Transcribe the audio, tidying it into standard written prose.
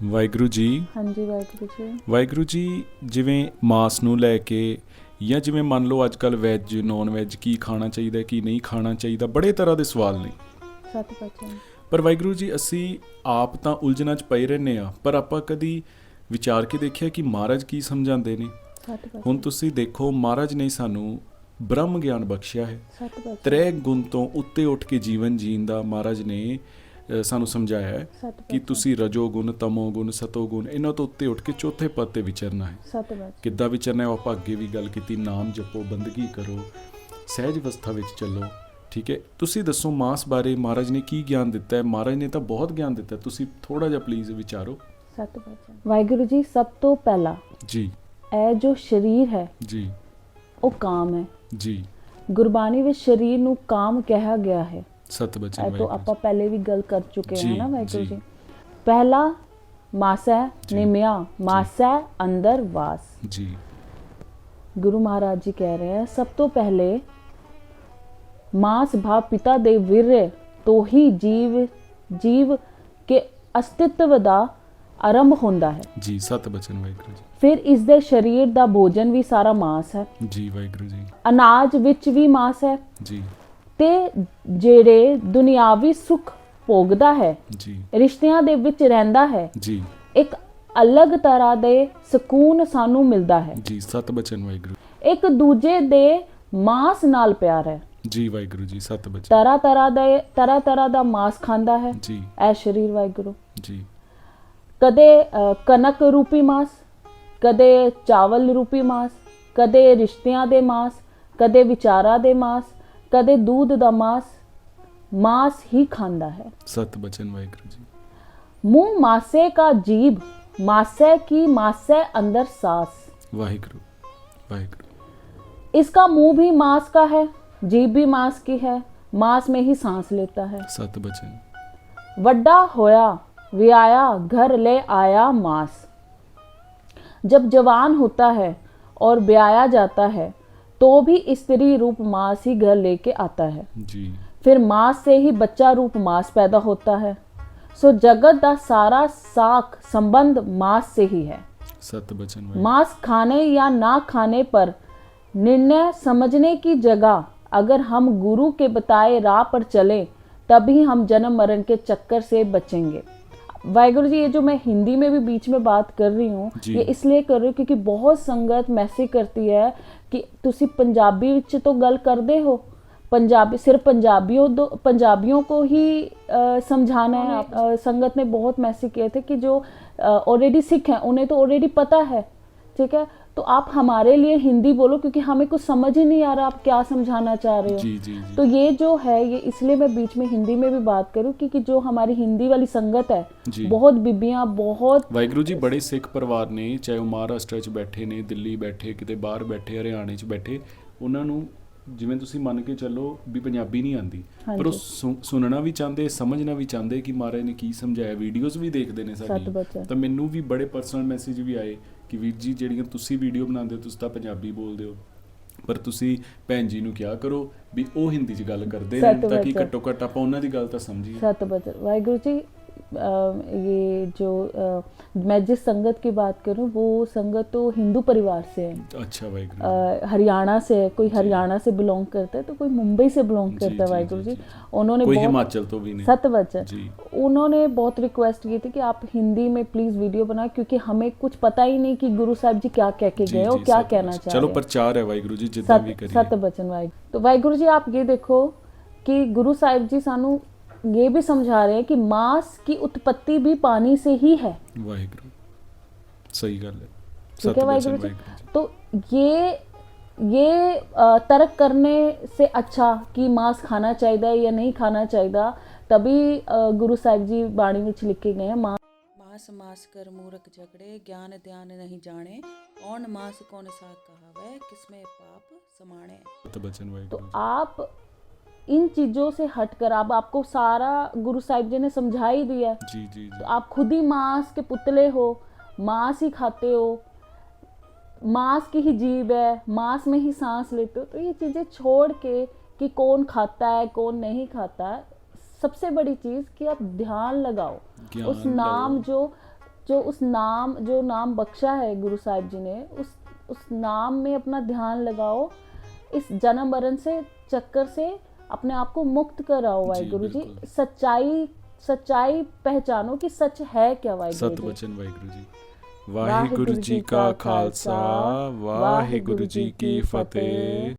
ਵਾਹਿਗੁਰੂ ਜੀ। ਹਾਂਜੀ ਵਾਹਿਗੁਰੂ ਜੀ। ਵਾਹਿਗੁਰੂ ਜੀ, ਜਿਵੇਂ ਮਾਸ ਨੂੰ ਲੈ ਕੇ ਜਾਂ ਜਿਵੇਂ ਮੰਨ ਲਓ ਅੱਜ ਕੱਲ੍ਹ ਵੈਜ ਨੌਨ ਵੈਜ ਕੀ ਖਾਣਾ ਚਾਹੀਦਾ ਕੀ ਨਹੀਂ ਖਾਣਾ ਚਾਹੀਦਾ, ਬੜੇ ਤਰ੍ਹਾਂ ਦੇ ਸਵਾਲ ਨੇ। ਸਤ ਬਚਨ। ਪਰ ਵਾਹਿਗੁਰੂ ਜੀ, ਅਸੀਂ ਆਪ ਤਾਂ ਉਲਝਣਾਂ 'ਚ ਪਏ ਰਹਿੰਦੇ ਹਾਂ, ਪਰ ਆਪਾਂ ਕਦੀ ਵਿਚਾਰ ਕੇ ਦੇਖਿਆ ਕਿ ਮਹਾਰਾਜ ਕੀ ਸਮਝਾਉਂਦੇ ਨੇ। ਹੁਣ ਤੁਸੀਂ ਦੇਖੋ, ਮਹਾਰਾਜ ਨੇ ਸਾਨੂੰ ਬ੍ਰਹਮ ਗਿਆਨ ਬਖਸ਼ਿਆ ਹੈ। ਤ੍ਰੈ ਗੁਣ ਤੋਂ ਉੱਤੇ ਉੱਠ ਕੇ ਜੀਵਨ ਜੀਣ ਦਾ ਮਹਾਰਾਜ ਨੇ ਸਾਨੂੰ ਸਮਝਾਇਆ ਹੈ ਕਿ ਤੁਸੀਂ ਰਜੋ ਗੁਣ, ਤਮੋ ਗੁਣ, ਸਤੋ ਗੁਣ, ਇਹਨਾਂ ਤੋਂ ਉੱਤੇ ਉੱਠ ਕੇ ਚੌਥੇ ਪਦ ਤੇ ਵਿਚਰਨਾ ਹੈ। ਕਿੱਦਾਂ ਵਿਚਰਨਾ ਹੈ ਉਹ ਆਪਾਂ ਅੱਗੇ ਵੀ ਗੱਲ ਕੀਤੀ। ਨਾਮ ਜਪੋ, ਬੰਦਗੀ ਕਰੋ, ਸਹਿਜ ਅਵਸਥਾ ਵਿੱਚ ਚੱਲੋ। ਠੀਕ ਹੈ, ਤੁਸੀਂ ਦੱਸੋ ਮਾਸ ਬਾਰੇ ਮਹਾਰਾਜ ਨੇ ਕੀ ਗਿਆਨ ਦਿੱਤਾ ਹੈ? ਮਹਾਰਾਜ ਨੇ ਤਾਂ ਬਹੁਤ ਗਿਆਨ ਦਿੱਤਾ, ਤੁਸੀਂ ਥੋੜਾ ਜਿਹਾ ਪਲੀਜ਼ ਵਿਚਾਰੋ। ਵਾਹਿਗੁਰੂ ਜੀ, ਸਭ ਤੋਂ ਪਹਿਲਾ ਜੀ ਇਹ ਜੋ ਸਰੀਰ ਹੈ ਜੀ ਉਹ ਕਾਮ ਹੈ ਜੀ। ਗੁਰਬਾਣੀ ਵਿੱਚ ਸਰੀਰ ਨੂੰ ਕਾਮ ਕਿਹਾ ਗਿਆ ਹੈ। ਸਤ ਬਚਨ। ਇਹ ਤਾਂ ਆਪਾਂ ਪਹਿਲੇ ਵੀ ਗੱਲ ਕਰ ਚੁੱਕੇ ਹਾਂ ਨਾ ਵਾਹਿਗੁਰੂ ਜੀ। ਪਹਿਲਾ ਮਾਸੈ ਨਿਮਿਆ, ਮਾਸੈ ਅੰਦਰ ਵਾਸ। ਜੀ गुरु महाराज जी कह रहे हैं, सब तो पहले मास भाव पिता दे वीर्य तो ही जीव के अस्तित्व दा आरंभ होंदा है। जी सत बचन वाहिगुरू जी। फिर इस दे शरीर दा भोजन भी सारा मास है। जी वाहिगुरू जी। अनाज विच भी मास है जी। ते जेड़े दुनियावी सुख भोगदा है, जी रिश्तियां दे विच रहिंदा है, जी, एक अलग तरह दे ਸਕੂਨ ਸਾਨੂੰ ਮਿਲਦਾ ਹੈ। ਜੀ ਸਤ ਬਚਨ ਵਾਹਿਗੁਰੂ। ਇੱਕ ਦੂਜੇ ਦੇ ਮਾਸ ਨਾਲ ਪਿਆਰ ਹੈ। ਜੀ ਵਾਹਿਗੁਰੂ ਜੀ। ਸਤ ਬਚਨ। ਤਰ੍ਹਾਂ ਤਰ੍ਹਾਂ ਦਾ ਮਾਸ ਖਾਂਦਾ ਹੈ ਜੀ ਇਹ ਸਰੀਰ ਵਾਹਿਗੁਰੂ। ਜੀ ਕਦੇ ਕਣਕ ਰੂਪੀ ਮਾਸ, ਕਦੇ ਚਾਵਲ ਰੂਪੀ ਮਾਸ, ਕਦੇ ਰਿਸ਼ਤਿਆਂ ਦੇ ਮਾਸ, ਕਦੇ ਵਿਚਾਰਾਂ ਦੇ ਮਾਸ, ਕਦੇ दूध ਦਾ ਮਾਸ ਹੀ ਖਾਂਦਾ ਹੈ। ਸਤ ਬਚਨ ਵਾਹਿਗੁਰੂ ਜੀ। मुंह मासे का जीभ, मासे की मासे अंदर सांस। वाहिगुरु वाहिगुरु। इसका मुंह भी मांस का है, जीभ भी मांस की है, मांस में ही सांस लेता है। सत बचन। वड्डा होया विआया घर ले आया मांस। जब जवान होता है और ब्याया जाता है तो भी स्त्री रूप मांस ही घर लेके आता है। जी। फिर मांस से ही बच्चा रूप मांस पैदा होता है। सो जगत का सारा साख संबंध मांस से ही है। सत बचन। मांस खाने या ना खाने पर निर्णय समझने की जगह अगर हम गुरु के बताए राह पर चले तभी हम जन्म मरण के चक्कर से बचेंगे। वाहिगुरु जी, ये जो मैं हिंदी में भी बीच में बात कर रही हूँ, ये इसलिए कर रही हूँ क्योंकि बहुत संगत मैसेज करती है कि तुसी पंजाबी विच तो गल करदे हो, पंजाबी सिर्फ पंजाबियों को ही समझाना है। संगत ने बहुत मैसेज किए थे कि जो ऑलरेडी सिख हैं उन्हें तो ऑलरेडी पता है, ठीक है, तो आप हमारे लिए हिंदी बोलो क्योंकि हमें कुछ समझ ही नहीं आ रहा आप क्या समझाना चाह रहे हो। जी, जी, जी। तो ये जो है, ये इसलिए मैं बीच में हिंदी में भी बात करूँ क्योंकि जो हमारी हिंदी वाली संगत है, बहुत बीबियां, बहुत वाहिगुरू जी, बड़े सिख परिवार ने, चाहे वो महाराष्ट्र च बैठे ने, दिल्ली बैठे, किते बाहर बैठे, हरियाणे च बैठे, उन्होंने ਜਿਵੇਂ ਤੁਸੀਂ ਮੰਨ ਕੇ ਚੱਲੋ ਵੀ ਪੰਜਾਬੀ ਨਹੀਂ ਆਉਂਦੀ, ਪਰ ਉਹ ਸੁਣਨਾ ਵੀ ਚਾਹੁੰਦੇ, ਸਮਝਣਾ ਵੀ ਚਾਹੁੰਦੇ ਕਿ ਮਹਾਰਾਜ ਨੇ ਕੀ ਸਮਝਾਇਆ। ਵੀਡੀਓਜ਼ ਵੀ ਦੇਖਦੇ ਨੇ ਸਾਡੀ, ਤਾਂ ਮੈਨੂੰ ਵੀ ਬੜੇ ਪਰਸਨਲ ਮੈਸੇਜ ਵੀ ਆਏ ਕਿ ਵੀਰ ਜੀ ਜਿਹੜੀਆਂ ਤੁਸੀਂ ਵੀਡੀਓ ਬਣਾਉਂਦੇ ਹੋ ਤੁਸੀਂ ਤਾਂ ਪੰਜਾਬੀ ਬੋਲਦੇ ਹੋ, ਪਰ ਤੁਸੀਂ ਭੈਣ ਜੀ ਨੂੰ ਕਿਹਾ ਕਰੋ ਵੀ ਉਹ ਹਿੰਦੀ 'ਚ ਗੱਲ ਕਰਦੇ ਨੇ ਤਾਂ ਕਿ ਘੱਟੋ ਘੱਟ ਆਪਾਂ ਉਹਨਾਂ ਦੀ ਗੱਲ ਤਾਂ ਸਮਝੀਏ। ਸਤ ਬਚਨ। ਵਾਹਿਗੁਰੂ जी, ये जो मैं जिस संगत की बात करूं वो संगत तो हिंदू परिवार से है। अच्छा वाहिगुरू। हरियाणा से है, कोई हरियाणा से बिलोंग करता है तो कोई मुंबई से बिलोंग करता है। वाहिगुरू जी, उन्होंने कोई हिमाचल तो भी नहीं। सत बचन। उन्होंने बहुत रिक्वेस्ट की थी कि आप हिंदी में प्लीज वीडियो बनाए क्योंकि हमें कुछ पता ही नहीं कि गुरु साहब जी क्या कह के गए और क्या कहना चाह रहे हैं। चलो प्रचार है वाहिगुरू जी, जितना भी करिए। सत बचन वाहिगुरू। तो वाहिगुरू जी, आप ये देखो कि गुरु साहिब जी सानू ये भी समझा रहे हैं कि मांस की उत्पत्ति भी पानी से ही है। वाहिगुरू, सही गल है। ठीक है वाहिगुरू जी। तो ये तर्क करने से अच्छा कि मांस खाना चाहिए या नहीं खाना चाहिए, तभी गुरु साहिब जी बाणी में लिख के गए हैं, मांस मांस कर मूर्ख झगड़े, ज्ञान ध्यान नहीं जाने, कौन मांस कौन साग कहावे, किसमें पाप समाणे। तो आप इन चीजों से हटकर आपको सारा गुरु साहिब जी ने समझा ही दिया है। जी, जी, जी। तो आप खुद ही मांस के पुतले हो, मांस ही खाते हो, मांस की ही जीभ है, मांस में ही सांस लेते हो। तो ये चीजें छोड़ के कि कौन खाता है कौन नहीं खाता है, सबसे बड़ी चीज कि आप ध्यान लगाओ उस नाम जो जो नाम बख्शा है गुरु साहिब जी ने, उस नाम में अपना ध्यान लगाओ, इस जन्म मरण से चक्कर से अपने आप को मुक्त कराओ वाहिगुरु जी। बिल्कुल। सच्चाई पहचानो कि सच है क्या वाहिगुरु जी। सतवचन वाहिगुरु जी। वाहिगुरु जी का खालसा, वाहिगुरु जी की फतेह।